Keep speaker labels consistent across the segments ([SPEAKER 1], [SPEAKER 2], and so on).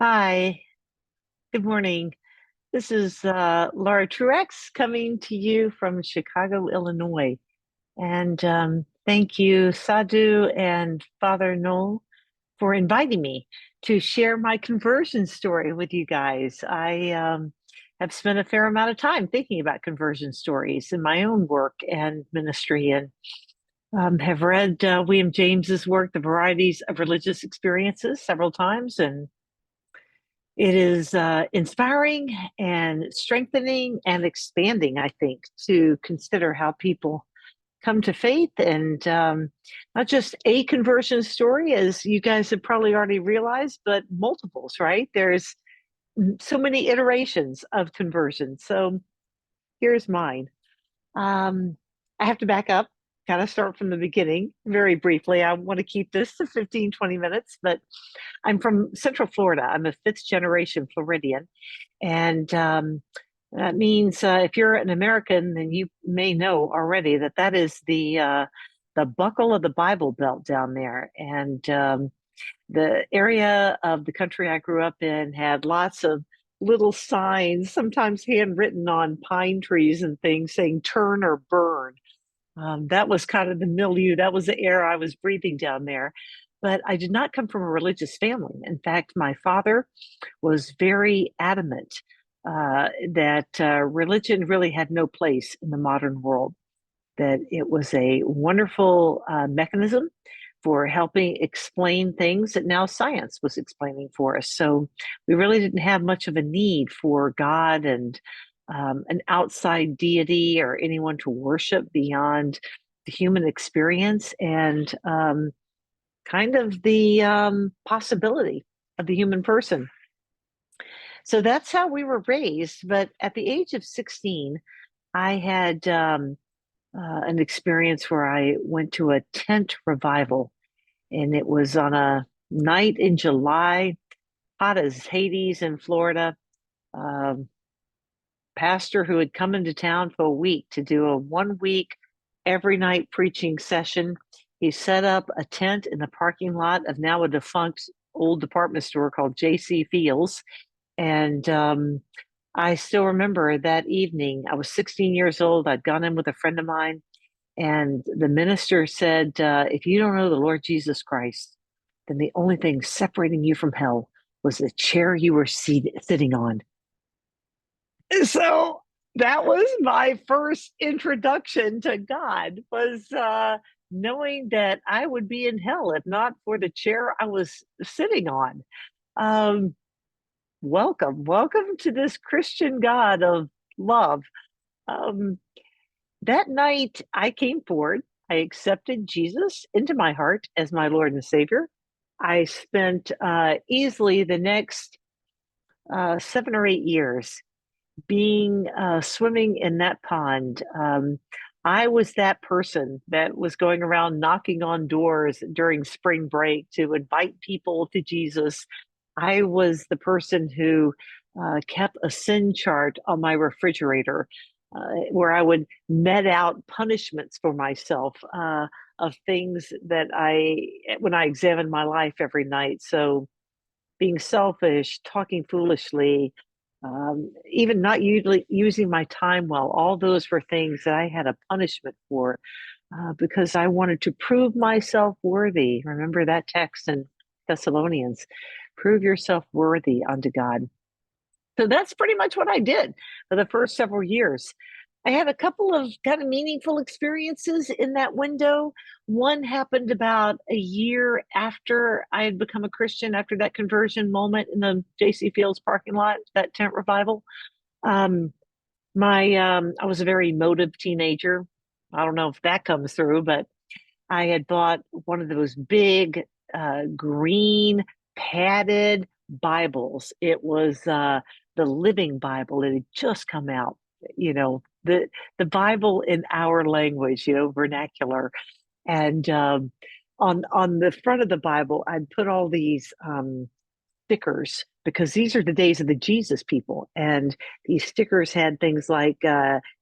[SPEAKER 1] Hi, good morning. This is Laura Truex coming to you from Chicago, Illinois. And thank you, Sadhu and Father Noel, for inviting me to share my conversion story with you guys. I have spent a fair amount of time thinking about conversion stories in my own work and ministry, and have read William James's work, The Varieties of Religious Experiences, several times, and it is inspiring and strengthening and expanding, I think, to consider how people come to faith and not just a conversion story, as you guys have probably already realized, but multiples, right? There's so many iterations of conversion. So here's mine. Um, I have to back up, kind of start from the beginning very briefly. I want to keep this to 15, 20 minutes, but I'm from Central Florida. I'm a fifth generation Floridian. And that means if you're an American, then you may know already that that is the buckle of the Bible Belt down there. And the area of the country I grew up in had lots of little signs, sometimes handwritten on pine trees and things saying turn or burn. That was kind of the milieu, that was the air I was breathing down there. But I did not come from a religious family. In fact, my father was very adamant that religion really had no place in the modern world, that it was a wonderful mechanism for helping explain things that now science was explaining for us. So we really didn't have much of a need for God and an outside deity or anyone to worship beyond the human experience and kind of the possibility of the human person. So that's how we were raised. But at the age of 16, I had an experience where I went to a tent revival, and it was on a night in July, hot as Hades in Florida. Um, Pastor who had come into town for a week to do a 1 week every night preaching session. He set up a tent in the parking lot of now a defunct old department store called J.C. Fields. And I still remember that evening. I was 16 years old. I'd gone in with a friend of mine, and the minister said, if you don't know the Lord Jesus Christ, then the only thing separating you from hell was the chair you were sitting on. So that was my first introduction to God, was knowing that I would be in hell if not for the chair I was sitting on. Um, welcome to this Christian God of love. Um, that night, I came forward. I accepted Jesus into my heart as my Lord and Savior. I spent easily the next 7 or 8 years being swimming in that pond. I was that person that was going around knocking on doors during spring break to invite people to Jesus. I was the person who kept a sin chart on my refrigerator, where I would met out punishments for myself of things that when I examined my life every night. So being selfish, talking foolishly, even not usually using my time well. All those were things that I had a punishment for because I wanted to prove myself worthy. Remember that text in Thessalonians, prove yourself worthy unto God. So that's pretty much what I did for the first several years. I had a couple of kind of meaningful experiences in that window. One happened about a year after I had become a Christian, after that conversion moment in the J.C. Fields parking lot, that tent revival. Um, I was a very emotive teenager. I don't know if that comes through, but I had bought one of those big green padded Bibles. It was the Living Bible. It had just come out, you know, the Bible in our language, vernacular. And on the front of the Bible, I'd put all these stickers because these are the days of the Jesus people, and these stickers had things like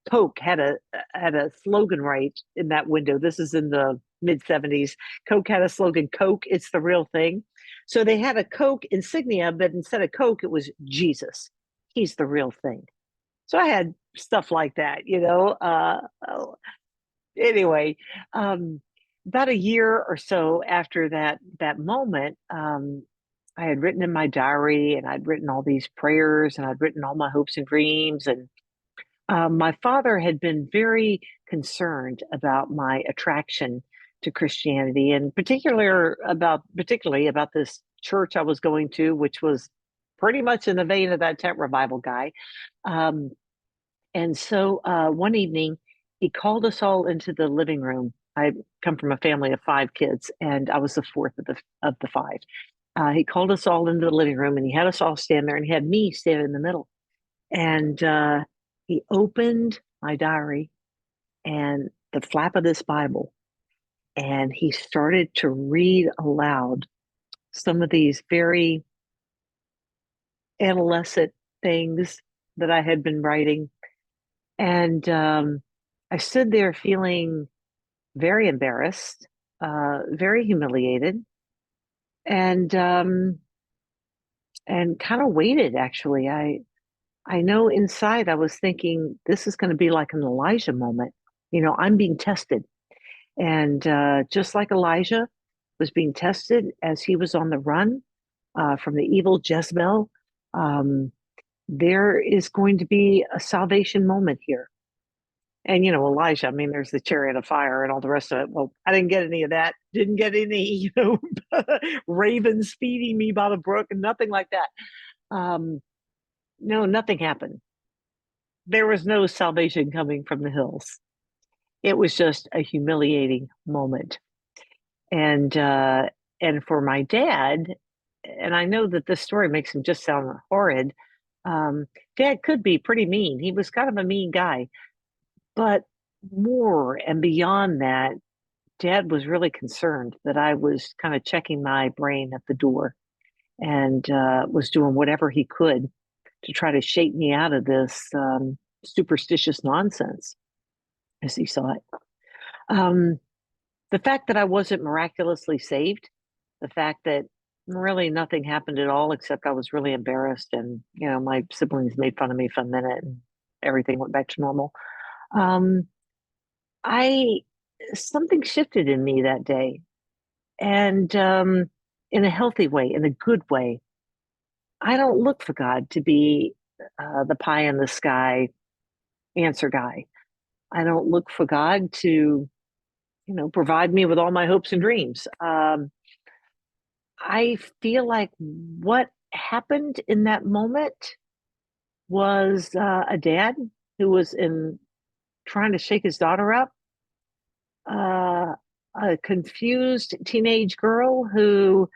[SPEAKER 1] Coke had a slogan right in that window. This is in the mid 70s. Coke had a slogan, Coke, it's the real thing. So they had a Coke insignia, but instead of Coke, it was Jesus. He's the real thing. So I had stuff like that, you know. Anyway, um, about a year or so after that moment, I had written in my diary, and I'd written all these prayers, and I'd written all my hopes and dreams, and my father had been very concerned about my attraction to Christianity, and particularly about this church I was going to, which was pretty much in the vein of that tent revival guy. Um, and so one evening, he called us all into the living room. I come from a family of five kids, and I was the fourth of the five. He called us all into the living room, and he had us all stand there, and he had me stand in the middle. And he opened my diary and the flap of this Bible, and he started to read aloud some of these very adolescent things that I had been writing. And I stood there feeling very embarrassed, very humiliated, and kind of waited. Actually, I know inside I was thinking this is going to be like an Elijah moment. You know, I'm being tested, and just like Elijah was being tested as he was on the run from the evil Jezebel, there is going to be a salvation moment here. And you know, Elijah, I mean, there's the chariot of fire and all the rest of it. Well, I didn't get any of that. Didn't get any, you know, ravens feeding me by the brook and nothing like that. No, nothing happened. There was no salvation coming from the hills. It was just a humiliating moment. And for my dad, and I know that this story makes him just sound horrid. Um, Dad could be pretty mean. He was kind of a mean guy, but more and beyond that, Dad was really concerned that I was kind of checking my brain at the door, and was doing whatever he could to try to shake me out of this superstitious nonsense, as he saw it. Um, the fact that I wasn't miraculously saved, the fact that really nothing happened at all except I was really embarrassed, and you know, my siblings made fun of me for a minute, and everything went back to normal. Um, I Something shifted in me that day, and in a healthy way, in a good way. I don't look for God to be the pie in the sky answer guy. I don't look for God to, you know, provide me with all my hopes and dreams. I feel like what happened in that moment was a dad who was in trying to shake his daughter up, uh, a confused teenage girl who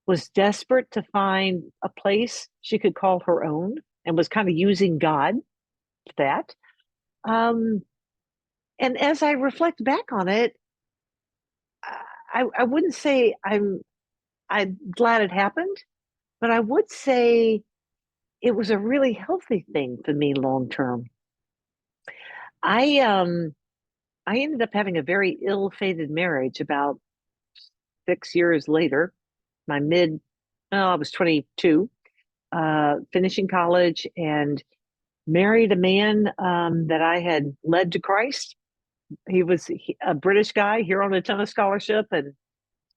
[SPEAKER 1] was desperate to find a place she could call her own and was kind of using God for that. Um, and as I reflect back on it, I wouldn't say I'm glad it happened, but I would say it was a really healthy thing for me long term. I um I ended up having a very ill-fated marriage about 6 years later. My mid, oh, I was 22, finishing college, and married a man that I had led to Christ. He was a British guy here on a tennis scholarship, and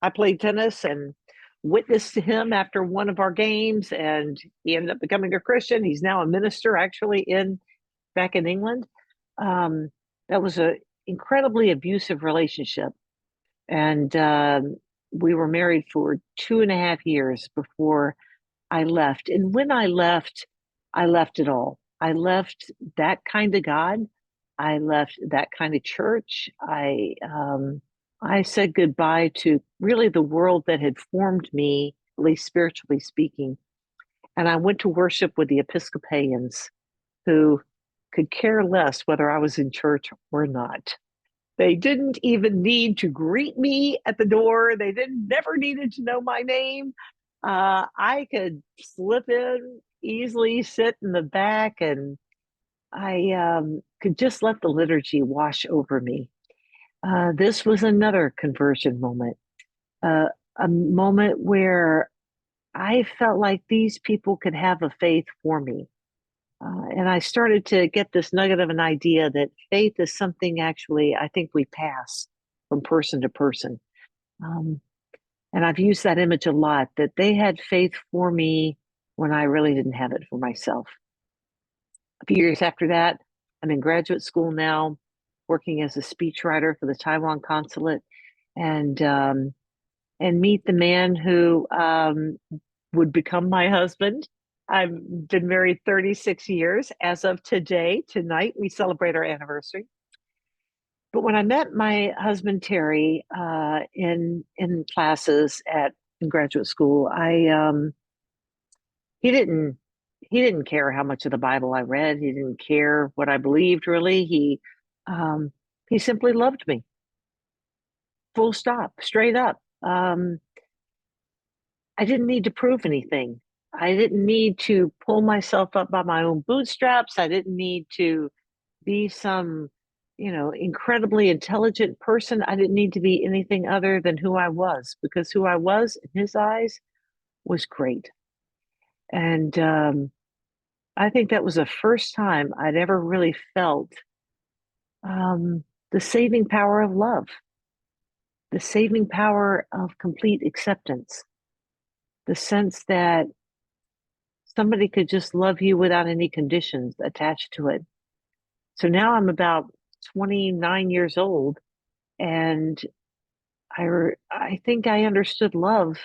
[SPEAKER 1] I played tennis and witnessed to him after one of our games, and he ended up becoming a Christian. He's now a minister, actually, in back in England. Um, that was an incredibly abusive relationship, and we were married for 2.5 years before I left. And when I left it all. I left that kind of God. I left that kind of church. I said goodbye to really the world that had formed me, at least spiritually speaking. And I went to worship with the Episcopalians, who could care less whether I was in church or not. They didn't even need to greet me at the door. They didn't never needed to know my name. I could slip in easily, sit in the back, and I could just let the liturgy wash over me. This was another conversion moment, uh, a moment where I felt like these people could have a faith for me. And I started to get this nugget of an idea that faith is something actually I think we pass from person to person. Um, and I've used that image a lot that they had faith for me when I really didn't have it for myself. A few years after that, I'm in graduate school now, working as a speechwriter for the Taiwan consulate, and meet the man who would become my husband. I've been married 36 years. As of today, tonight, we celebrate our anniversary. But when I met my husband Terry in classes in graduate school, I he didn't he didn't care how much of the Bible I read. He didn't care what I believed really. Um, he simply loved me. Full stop, straight up. I didn't need to prove anything. I didn't need to pull myself up by my own bootstraps. I didn't need to be some, incredibly intelligent person. I didn't need to be anything other than who I was because who I was in his eyes was great. And I think that was the first time I'd ever really felt the saving power of love, the saving power of complete acceptance, the sense that somebody could just love you without any conditions attached to it. So now I'm about 29 years old, and I think I understood love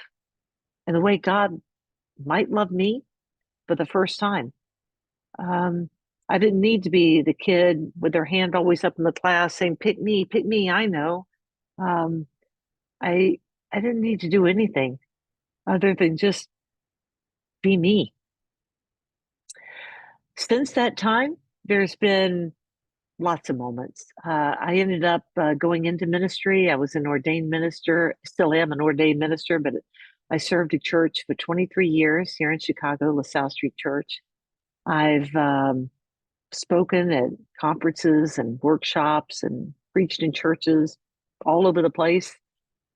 [SPEAKER 1] and the way God might love me for the first time. Um, I didn't need to be the kid with their hand always up in the class saying, pick me, I know." Um, I I didn't need to do anything other than just be me. Since that time, there's been lots of moments. I ended up going into ministry. I was an ordained minister, still am an ordained minister, but I served a church for 23 years here in Chicago, LaSalle Street Church. I've spoken at conferences and workshops and preached in churches all over the place.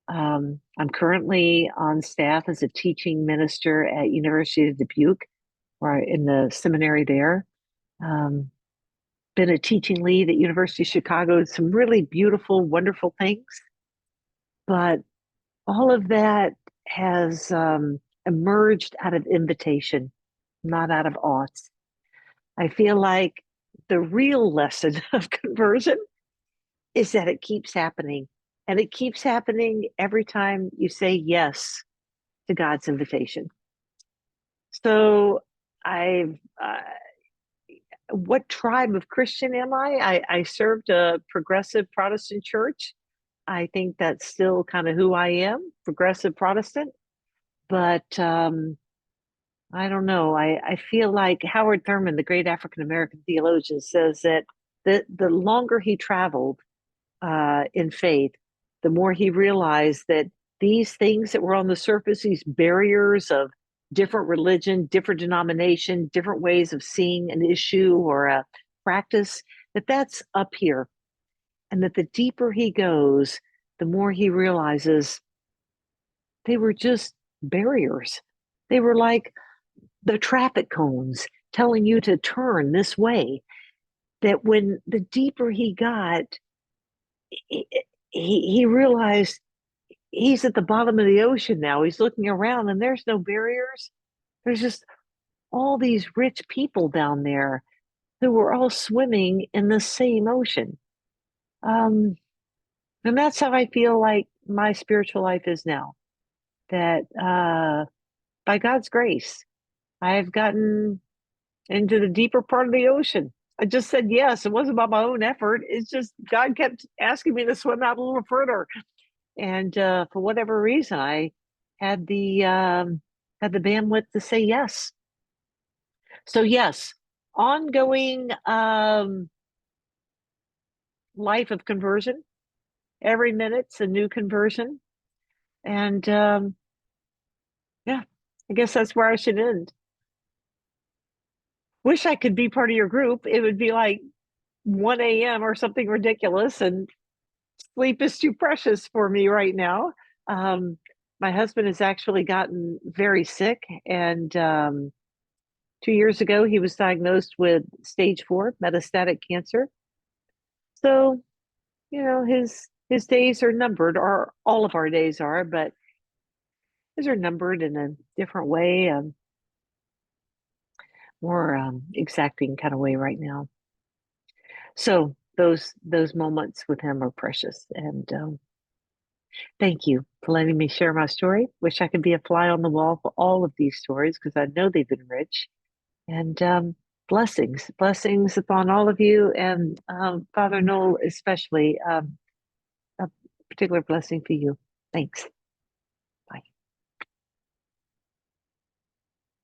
[SPEAKER 1] I'm currently on staff as a teaching minister at University of Dubuque, in the seminary there. Um, been a teaching lead at University of Chicago, some really beautiful, wonderful things. But all of that has emerged out of invitation, not out of ought. I feel like the real lesson of conversion is that it keeps happening. And it keeps happening every time you say yes to God's invitation. So I've what tribe of Christian am I? I served a progressive Protestant church. I think that's still kind of who I am, progressive Protestant. But I don't know. I feel like Howard Thurman, the great African American theologian, says that the longer he traveled in faith, the more he realized that these things that were on the surface, these barriers of different religion, different denomination, different ways of seeing an issue or a practice, that's up here. And that the deeper he goes, the more he realizes they were just barriers. They were like the traffic cones telling you to turn this way. That when the deeper he got, he, he realized he's at the bottom of the ocean now. He's looking around and there's no barriers. There's just all these rich people down there who were all swimming in the same ocean. Um, and that's how I feel like my spiritual life is now. That by God's grace, I have gotten into the deeper part of the ocean. I just said yes. It wasn't about my own effort. It's just God kept asking me to swim out a little further. And for whatever reason, I had the bandwidth to say yes. So yes, ongoing life of conversion. Every minute's a new conversion, and yeah, I guess that's where I should end. Wish I could be part of your group. It would be like 1 a.m. or something ridiculous, and sleep is too precious for me right now. Um, my husband has actually gotten very sick, and 2 years ago he was diagnosed with stage 4 metastatic cancer. So, his days are numbered, or all of our days are, but his are numbered in a different way, more exacting kind of way right now. So those moments with him are precious, and thank you for letting me share my story. Wish I could be a fly on the wall for all of these stories because I know they've been rich. And blessings upon all of you, and Father Noel especially, a particular blessing for you. Thanks.